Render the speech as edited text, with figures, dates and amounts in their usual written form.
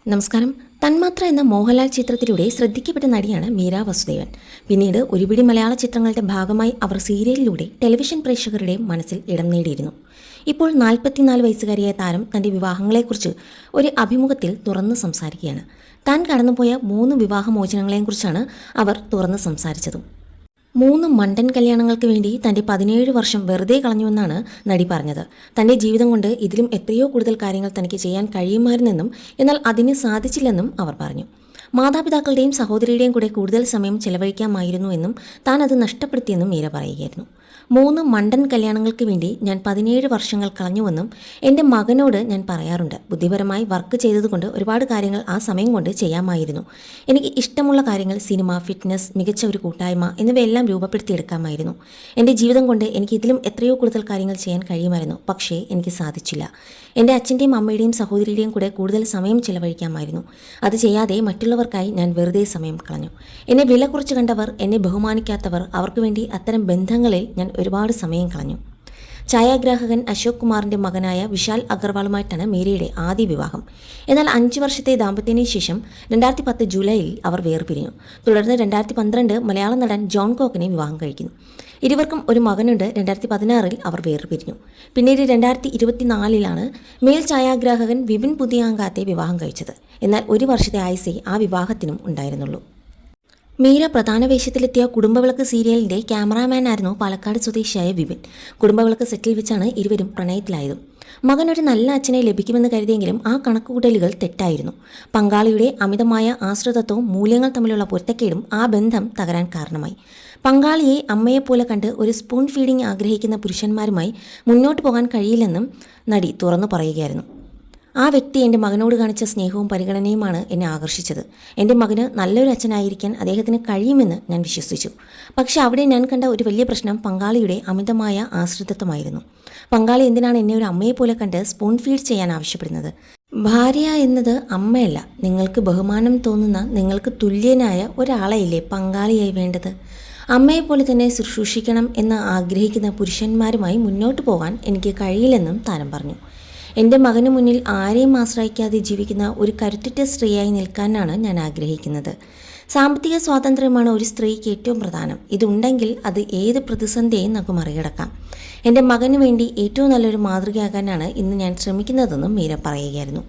നമസ്കാരം. തന്മാത്ര എന്ന മോഹൻലാൽ ചിത്രത്തിലൂടെ ശ്രദ്ധിക്കപ്പെട്ട നടിയാണ് മീര വസുദേവൻ. പിന്നീട് ഒരുപിടി മലയാള ചിത്രങ്ങളുടെ ഭാഗമായി അവർ സീരിയലിലൂടെ ടെലിവിഷൻ പ്രേക്ഷകരുടെ മനസ്സിൽ ഇടം നേടിയിരുന്നു. ഇപ്പോൾ 44 വയസ്സുകാരിയായ താരം തൻ്റെ വിവാഹങ്ങളെക്കുറിച്ച് ഒരു അഭിമുഖത്തിൽ തുറന്നു സംസാരിക്കുകയാണ്. താൻ കടന്നുപോയ 3 വിവാഹമോചനങ്ങളെക്കുറിച്ചാണ് അവർ തുറന്നു സംസാരിച്ചതും. 3 മണ്ടൻ കല്യാണങ്ങൾക്ക് വേണ്ടി തൻ്റെ 17 വർഷം വെറുതെ കളഞ്ഞുവെന്നാണ് നടി പറഞ്ഞത്. തൻ്റെ ജീവിതം കൊണ്ട് ഇതിലും എത്രയോ കൂടുതൽ കാര്യങ്ങൾ തനിക്ക് ചെയ്യാൻ കഴിയുമായിരുന്നെന്നും എന്നാൽ അതിന് സാധിച്ചില്ലെന്നും അവർ പറഞ്ഞു. മാതാപിതാക്കളുടെയും സഹോദരിയുടെയും കൂടെ കൂടുതൽ സമയം ചെലവഴിക്കാമായിരുന്നു എന്നും താൻ അത് നഷ്ടപ്പെടുത്തിയെന്നും മീര പറയുകയായിരുന്നു. 3 മണ്ടൻ കല്യാണങ്ങൾക്ക് വേണ്ടി ഞാൻ 17 വർഷങ്ങൾ കളഞ്ഞുവെന്നും എൻ്റെ മകനോട് ഞാൻ പറയാറുണ്ട്. ബുദ്ധിപരമായി വർക്ക് ചെയ്തതുകൊണ്ട് ഒരുപാട് കാര്യങ്ങൾ ആ സമയം കൊണ്ട് ചെയ്യാമായിരുന്നു. എനിക്ക് ഇഷ്ടമുള്ള കാര്യങ്ങൾ സിനിമ, ഫിറ്റ്നസ്, മികച്ച ഒരു കൂട്ടായ്മ എന്നിവയെല്ലാം രൂപപ്പെടുത്തിയെടുക്കാമായിരുന്നു. എൻ്റെ ജീവിതം കൊണ്ട് എനിക്ക് ഇതിലും എത്രയോ കൂടുതൽ കാര്യങ്ങൾ ചെയ്യാൻ കഴിയുമായിരുന്നു. പക്ഷേ എനിക്ക് സാധിച്ചില്ല. എൻ്റെ അച്ഛൻ്റെയും അമ്മയുടെയും സഹോദരിയുടെയും കൂടെ കൂടുതൽ സമയം ചിലവഴിക്കാമായിരുന്നു. അത് ചെയ്യാതെ മറ്റുള്ളവർക്കായി ഞാൻ വെറുതെ സമയം കളഞ്ഞു. എന്നെ വില കുറച്ച് കണ്ടവർ, എന്നെ ബഹുമാനിക്കാത്തവർ, അവർക്ക് വേണ്ടി അത്തരം ബന്ധങ്ങളിൽ ഞാൻ ഒരുപാട് സമയം കളഞ്ഞു. ഛായാഗ്രാഹകൻ അശോക് കുമാറിൻ്റെ മകനായ വിശാൽ അഗർവാളുമായിട്ടാണ് മീരയുടെ ആദ്യ വിവാഹം. എന്നാൽ 5 വർഷത്തെ ദാമ്പത്യത്തിന് ശേഷം 2010 ജൂലൈയിൽ അവർ വേർപിരിഞ്ഞു. തുടർന്ന് 2012 മലയാള നടൻ ജോൺ കോക്കിനെ വിവാഹം കഴിക്കുന്നു. ഇരുവർക്കും ഒരു മകനുണ്ട്. 2016 അവർ വേർപിരിഞ്ഞു. പിന്നീട് 2024 മേൽ ഛായാഗ്രാഹകൻ വിപിൻ പുതിയാങ്കാത്തെ വിവാഹം കഴിച്ചത്. എന്നാൽ 1 വർഷത്തെ ആയുസ്സേ ആ വിവാഹത്തിനും ഉണ്ടായിരുന്നുള്ളൂ. മീര പ്രധാന വേഷത്തിലെത്തിയ കുടുംബവിളക്ക് സീരിയലിൻ്റെ ക്യാമറാമാനായിരുന്നു പാലക്കാട് സ്വദേശിയായ വിപിൻ. കുടുംബവിളക്ക് സെറ്റിൽ വെച്ചാണ് ഇരുവരും പ്രണയത്തിലായതും. മകൻ ഒരു നല്ല അച്ഛനെ ലഭിക്കുമെന്ന് കരുതിയെങ്കിലും ആ കണക്കുകൂട്ടലുകൾ തെറ്റായിരുന്നു. പങ്കാളിയുടെ അമിതമായ ആശ്രിതത്വവും മൂല്യങ്ങൾ തമ്മിലുള്ള പൊരുത്തക്കേടും ആ ബന്ധം തകരാൻ കാരണമായി. പങ്കാളിയെ അമ്മയെപ്പോലെ കണ്ട് ഒരു സ്പൂൺ ഫീഡിംഗ് ആഗ്രഹിക്കുന്ന പുരുഷന്മാരുമായി മുന്നോട്ട് പോകാൻ കഴിയില്ലെന്നും നടി തുറന്നു പറയുകയായിരുന്നു. ആ വ്യക്തി എൻ്റെ മകനോട് കാണിച്ച സ്നേഹവും പരിഗണനയുമാണ് എന്നെ ആകർഷിച്ചത്. എൻ്റെ മകന് നല്ലൊരു അച്ഛനായിരിക്കാൻ അദ്ദേഹത്തിന് കഴിയുമെന്ന് ഞാൻ വിശ്വസിച്ചു. പക്ഷേ അവിടെ ഞാൻ കണ്ട ഒരു വലിയ പ്രശ്നം പങ്കാളിയുടെ അമിതമായ ആശ്രിതത്വമായിരുന്നു. പങ്കാളി എന്തിനാണ് എന്നെ ഒരു അമ്മയെപ്പോലെ കണ്ട് സ്പൂൺ ഫീഡ് ചെയ്യാൻ ആവശ്യപ്പെടുന്നത്? ഭാര്യ എന്നത് അമ്മയല്ല, നിങ്ങൾക്ക് ബഹുമാനം തോന്നുന്ന, നിങ്ങൾക്ക് തുല്യനായ ഒരാളെയല്ലേ പങ്കാളിയായി വേണ്ടത്. അമ്മയെപ്പോലെ തന്നെ ശുശ്രൂഷിക്കണം എന്ന് ആഗ്രഹിക്കുന്ന പുരുഷന്മാരുമായി മുന്നോട്ട് പോകാൻ എനിക്ക് കഴിയില്ലെന്നും താരം പറഞ്ഞു. എൻ്റെ മകന് മുന്നിൽ ആരെയും ആശ്രയിക്കാതെ ജീവിക്കുന്ന ഒരു കരുത്തുറ്റ സ്ത്രീയായി നിൽക്കാനാണ് ഞാൻ ആഗ്രഹിക്കുന്നത്. സാമ്പത്തിക സ്വാതന്ത്ര്യമാണ് ഒരു സ്ത്രീക്ക് ഏറ്റവും പ്രധാനം. ഇതുണ്ടെങ്കിൽ അത് ഏത് പ്രതിസന്ധിയെയും നമുക്ക് മറികടക്കാം. എൻ്റെ മകന് വേണ്ടി ഏറ്റവും നല്ലൊരു മാതൃകയാകാനാണ് ഇന്ന് ഞാൻ ശ്രമിക്കുന്നതെന്നും മീര പറയുകയായിരുന്നു.